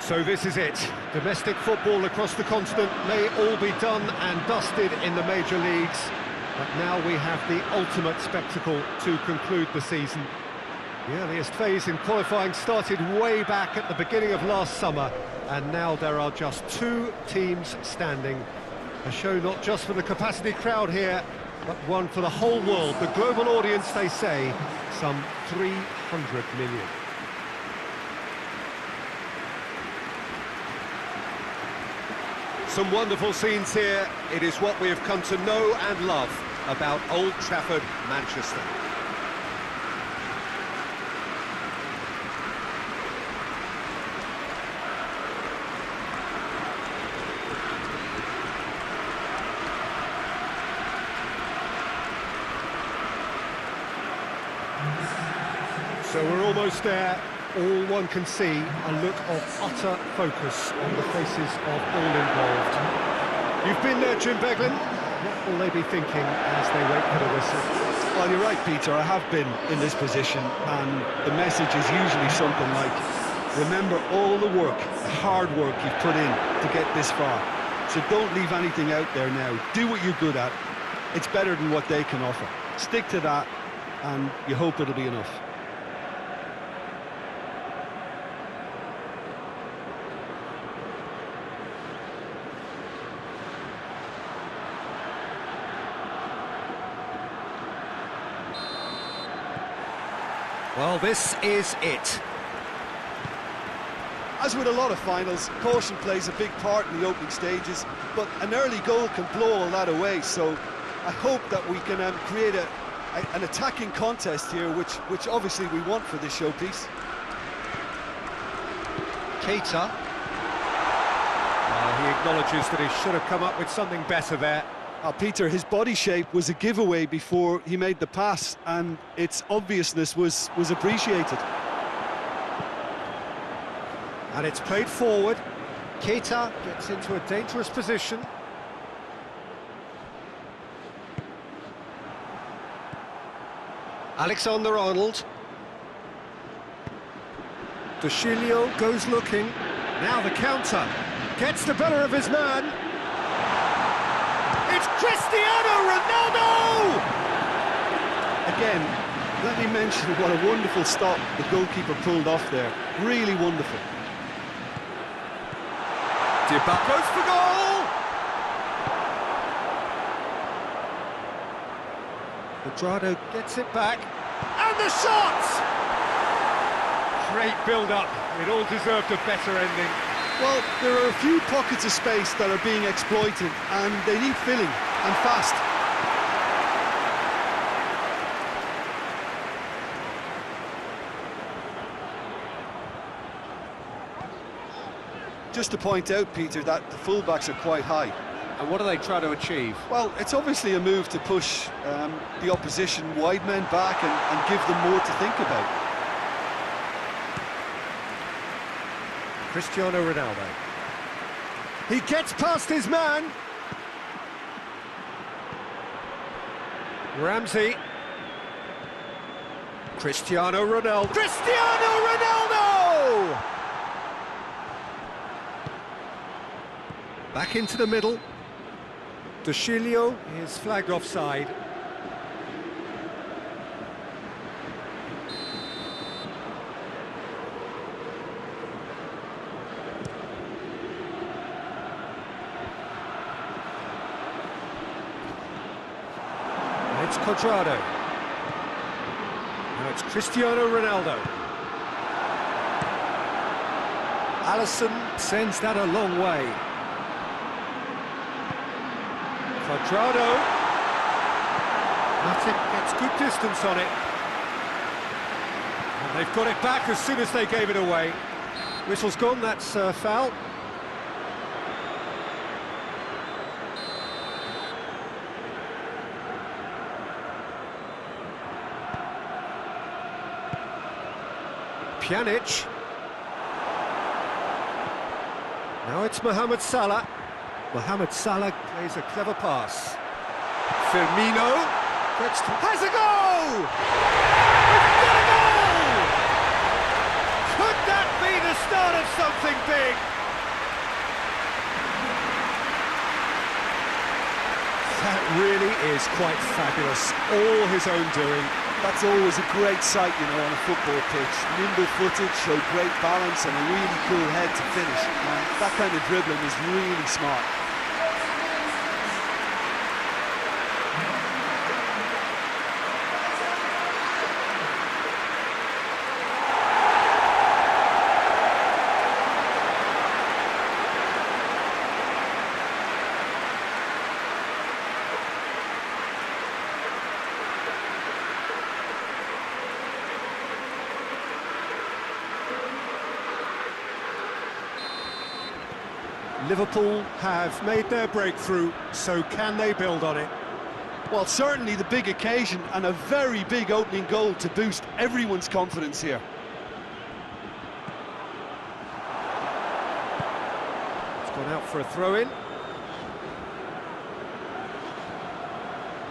So this is it. Domestic football across the continent may all be done and dusted in the major leagues, but now we have the ultimate spectacle to conclude the season. The earliest phase in qualifying started way back at the beginning of last summer, and now there are just 2 teams standing. A show not just for the capacity crowd here, but one for the whole world. The global audience, they say, some 300 million. Some wonderful scenes here. It is what we have come to know and love about Old Trafford, Manchester. So we're almost there. All one can see, a look of utter focus on the faces of all involved. You've been there, Jim Beglin. What will they be thinking as they wait for the whistle? Well, you're right, Peter. I have been in this position, and the message is usually something like, remember all the work, the hard work you've put in to get this far. So don't leave anything out there now. Do what you're good at. It's better than what they can offer. Stick to that, and you hope it'll be enough. Well, this is it. As with a lot of finals, caution plays a big part in the opening stages, but an early goal can blow all that away, so I hope that we can create an attacking contest here, which obviously we want for this showpiece. Keita. He acknowledges that he should have come up with something better there. Peter, his body shape was a giveaway before he made the pass, and its obviousness was appreciated. And it's played forward. Keita gets into a dangerous position. Alexander-Arnold. Dushilio goes looking. Now the counter. Gets the better of his man. It's Cristiano Ronaldo! Again, let me mention what a wonderful stop the goalkeeper pulled off there. Really wonderful. Dybala goes for goal! Quadrado gets it back. And the shot! Great build-up. It all deserved a better ending. Well, there are a few pockets of space that are being exploited, and they need filling, and fast. Just to point out, Peter, that the fullbacks are quite high. And what are they trying to achieve? Well, it's obviously a move to push the opposition wide men back and give them more to think about. Cristiano Ronaldo. He gets past his man. Ramsey. Cristiano Ronaldo. Cristiano Ronaldo! Back into the middle. Dushilio is flagged offside. It's Quadrado. Now it's Cristiano Ronaldo. Alisson sends that a long way. Quadrado. Matic gets good distance on it. And they've got it back as soon as they gave it away. Whistle's gone, that's foul. Pjanic. Now it's Mohamed Salah. Mohamed Salah plays a clever pass. Firmino has a goal! We've got a goal! Could that be the start of something big? is quite fabulous, all his own doing. That's always a great sight, you know, on a football pitch. Nimble-footed, showed great balance and a really cool head to finish. And that kind of dribbling is really smart. Liverpool have made their breakthrough, so can they build on it? Well, certainly the big occasion and a very big opening goal to boost everyone's confidence here. It's gone out for a throw-in.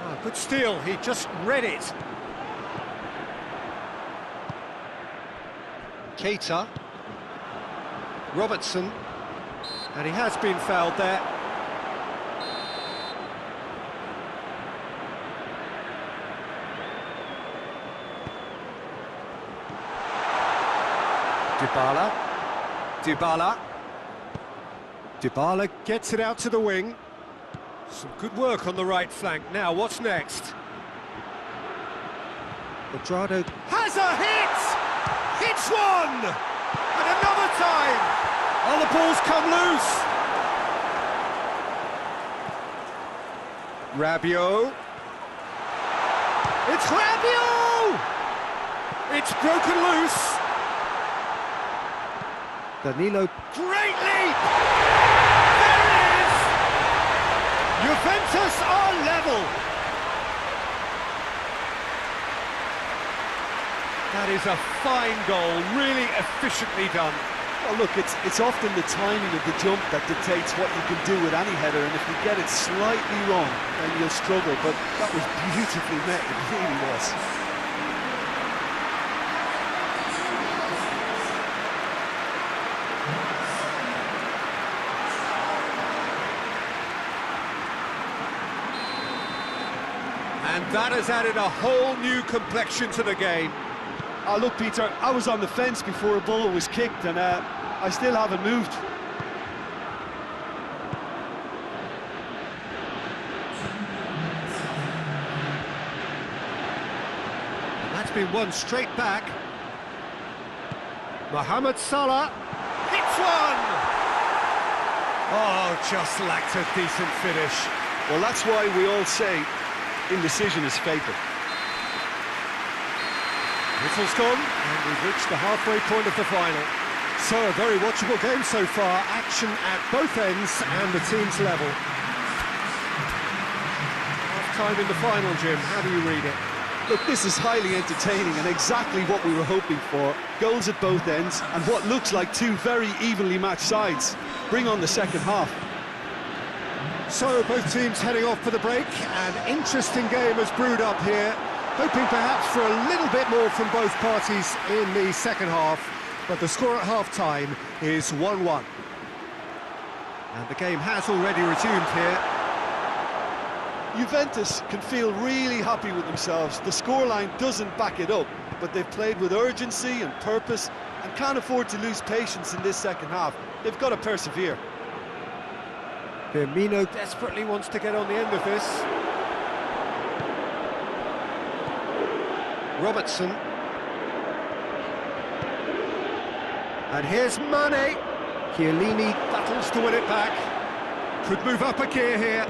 Oh, good steal, he just read it. Keita. Robertson. And he has been fouled there. Dybala gets it out to the wing. Some good work on the right flank. Now, what's next? Quadrado has a hit! Hits one! And another time! Oh, the ball's come loose! Rabiot. It's Rabiot! It's broken loose! Danilo. Great leap! There it is! Juventus are level! That is a fine goal, really efficiently done. Well, look, it's often the timing of the jump that dictates what you can do with any header, and if you get it slightly wrong, then you'll struggle, but that was beautifully met, it really was. And that has added a whole new complexion to the game. Oh, look, Peter, I was on the fence before a ball was kicked, and I still haven't moved. And that's been won straight back. Mohamed Salah hits one! Oh, just lacked a decent finish. Well, that's why we all say indecision is fatal. Whistle's gone, and we've reached the halfway point of the final. So, a very watchable game so far. Action at both ends and the team's level. Half-time in the final, Jim. How do you read it? Look, this is highly entertaining and exactly what we were hoping for. Goals at both ends and what looks like two very evenly matched sides. Bring on the second half. So, both teams heading off for the break. An interesting game has brewed up here. Hoping perhaps for a little bit more from both parties in the second half, but the score at half-time is 1-1. And the game has already resumed here. Juventus can feel really happy with themselves. The scoreline doesn't back it up, but they've played with urgency and purpose and can't afford to lose patience in this second half. They've got to persevere. Firmino desperately wants to get on the end of this. Robertson. And here's Mane. Chiellini battles to win it back. Could move up a gear here.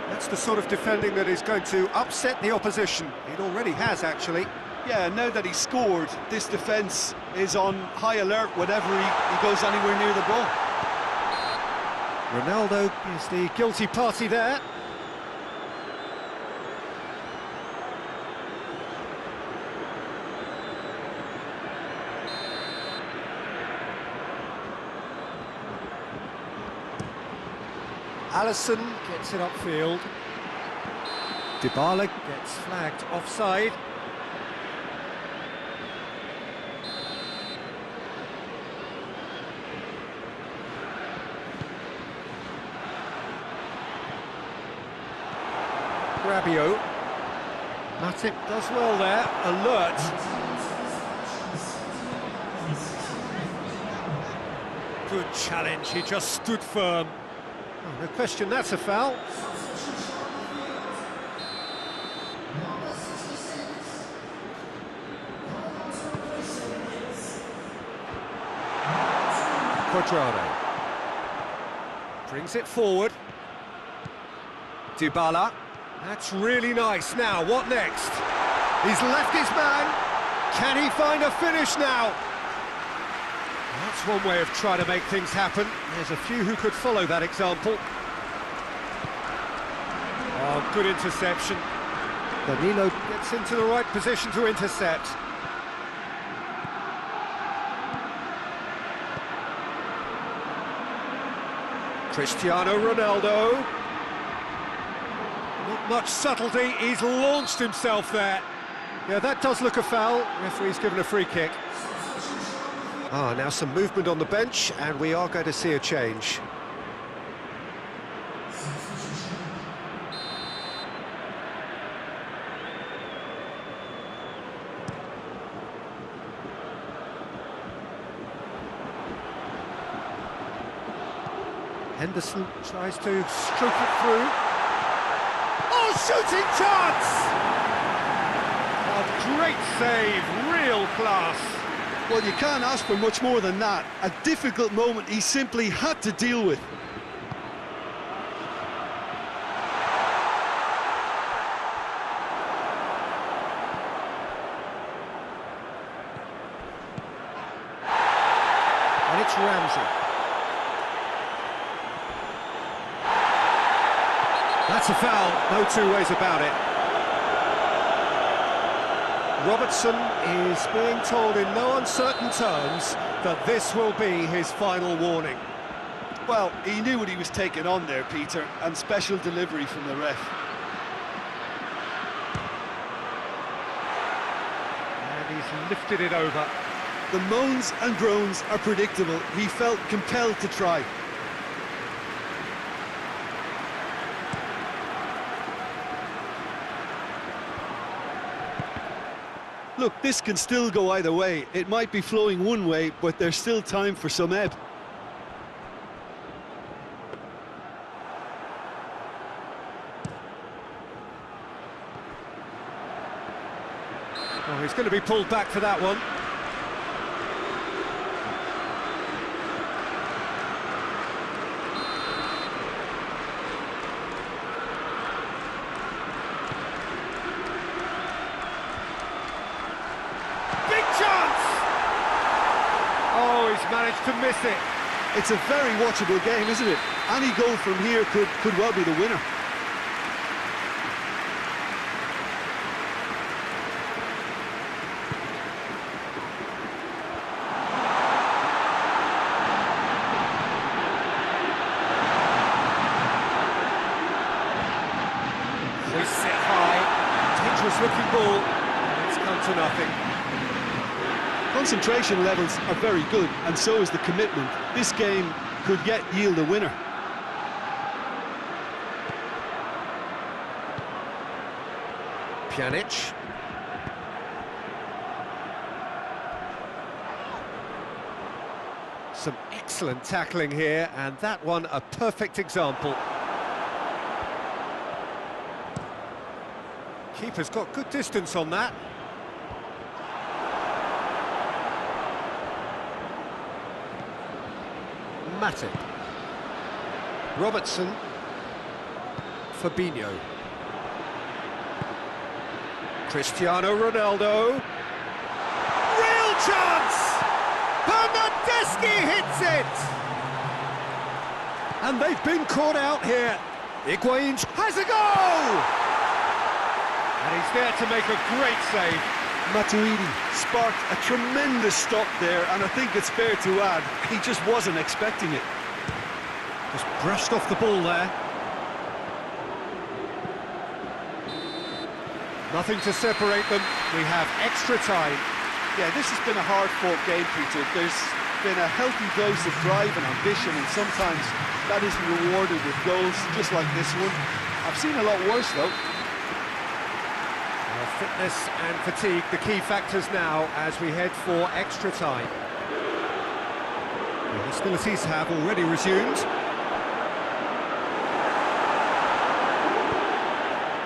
That's the sort of defending that is going to upset the opposition. It already has, actually. Yeah, now that he's scored, this defence is on high alert whenever he goes anywhere near the ball. Ronaldo is the guilty party there. Alisson gets it upfield. Dybala gets flagged offside. Rabiot. Matip does well there, alert. Good challenge, he just stood firm. Oh, no question, that's a foul. Quadrado brings it forward. Dybala. That's really nice. Now, what next? He's left his man. Can he find a finish now? That's one way of trying to make things happen. There's a few who could follow that example. Oh, good interception. Danilo gets into the right position to intercept. Cristiano Ronaldo. Not much subtlety, he's launched himself there. Yeah, that does look a foul. Referee's given a free kick. Now some movement on the bench, and we are going to see a change. Henderson tries to stroke it through. Oh, shooting chance! A great save, real class. Well, you can't ask for much more than that. A difficult moment he simply had to deal with. And it's Ramsey. That's a foul, no two ways about it. Robertson is being told in no uncertain terms that this will be his final warning. Well, he knew what he was taking on there, Peter, and special delivery from the ref. And he's lifted it over. The moans and groans are predictable. He felt compelled to try. Look, this can still go either way. It might be flowing one way, but there's still time for some ebb. Oh, he's going to be pulled back for that one. Managed to miss it. It's a very watchable game, isn't it? Any goal from here could well be the winner. They sit high, dangerous looking ball, and it's come to nothing. Concentration levels are very good, and so is the commitment. This game could yet yield a winner. Pjanic. Some excellent tackling here, and that one a perfect example. Keeper's got good distance on that. Matip. Robertson. Fabinho. Cristiano Ronaldo. Real chance! Bernardeschi hits it! And they've been caught out here. Higuain has a goal! And he's there to make a great save. Matuidi sparked a tremendous stop there, and I think it's fair to add, he just wasn't expecting it. Just brushed off the ball there. Nothing to separate them. We have extra time. Yeah, this has been a hard-fought game, Peter. There's been a healthy dose of drive and ambition, and sometimes that isn't rewarded with goals, just like this one. I've seen a lot worse, though. Fitness and fatigue, the key factors now as we head for extra time. The hostilities have already resumed.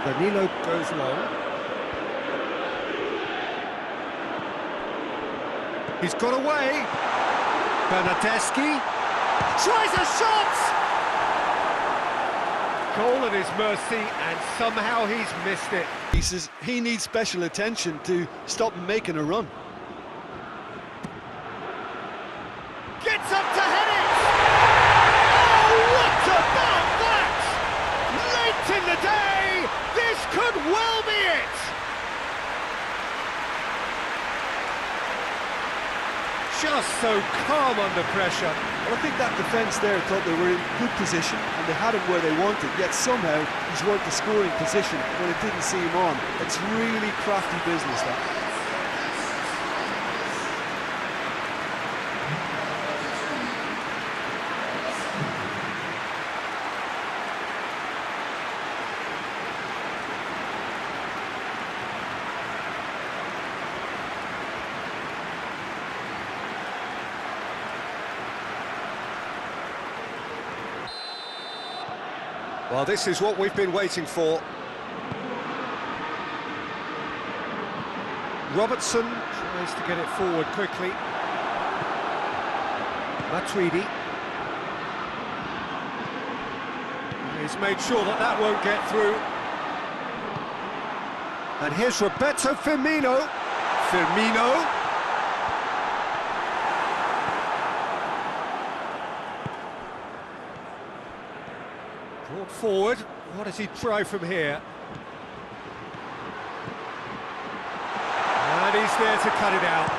Danilo goes long. He's got away. Bernardeschi tries a shot! Goal at his mercy, and somehow he's missed it. He says he needs special attention to stop him making a run. Gets up to head it! Oh, what about that? Late in the day, this could well be it! Just so calm under pressure. Well, I think that defence there thought they were in good position and they had him where they wanted, yet somehow he's worked the scoring position when it didn't see him on. It's really crafty business, that. Well, this is what we've been waiting for. Robertson tries to get it forward quickly. Matuidi. He's made sure that that won't get through. And here's Roberto Firmino. Firmino. Brought forward. What does he try from here? And he's there to cut it out.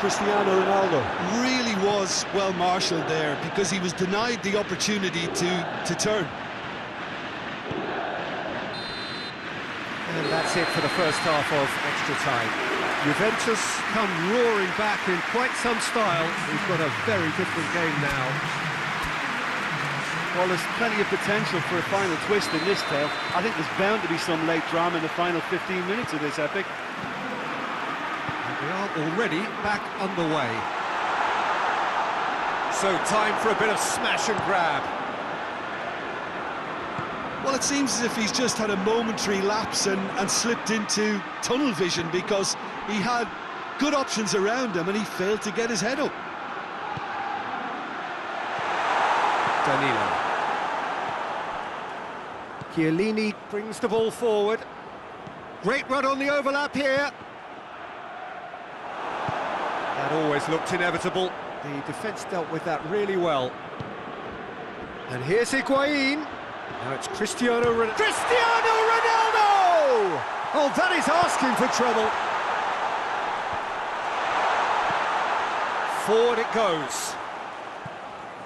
Cristiano Ronaldo really was well marshalled there because he was denied the opportunity to turn. And that's it for the first half of extra time. Juventus come roaring back in quite some style. We've got a very different game now. Well, there's plenty of potential for a final twist in this tale. I think there's bound to be some late drama in the final 15 minutes of this epic. And we are already back underway. So time for a bit of smash and grab. Well, it seems as if he's just had a momentary lapse and slipped into tunnel vision because he had good options around him and he failed to get his head up. Danilo. Chiellini brings the ball forward. Great run on the overlap here. That always looked inevitable. The defence dealt with that really well. And here's Higuain. Now it's Cristiano Ronaldo. Cristiano Ronaldo! Oh, that is asking for trouble. Forward it goes.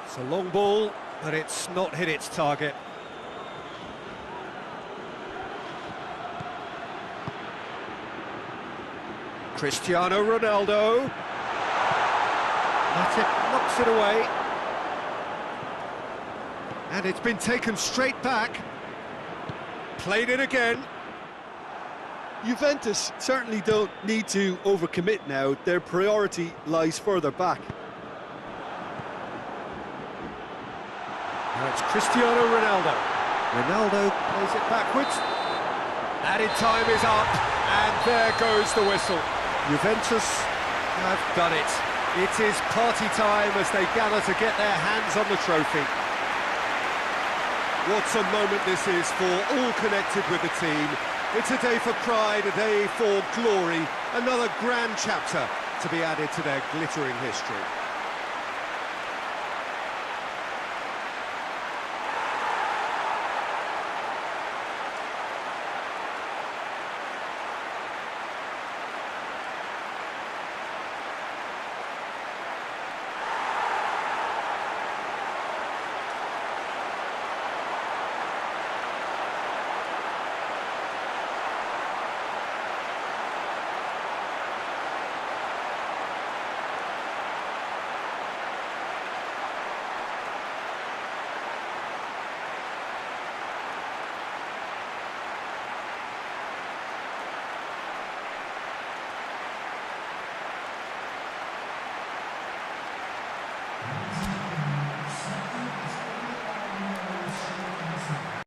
It's a long ball, but it's not hit its target. Cristiano Ronaldo. That's it, knocks it away. And it's been taken straight back. Played it again. Juventus certainly don't need to overcommit now. Their priority lies further back. Now it's Cristiano Ronaldo. Ronaldo plays it backwards. Added time is up, and there goes the whistle. Juventus have done it. It is party time as they gather to get their hands on the trophy. What a moment this is for all connected with the team. It's a day for pride, a day for glory, another grand chapter to be added to their glittering history.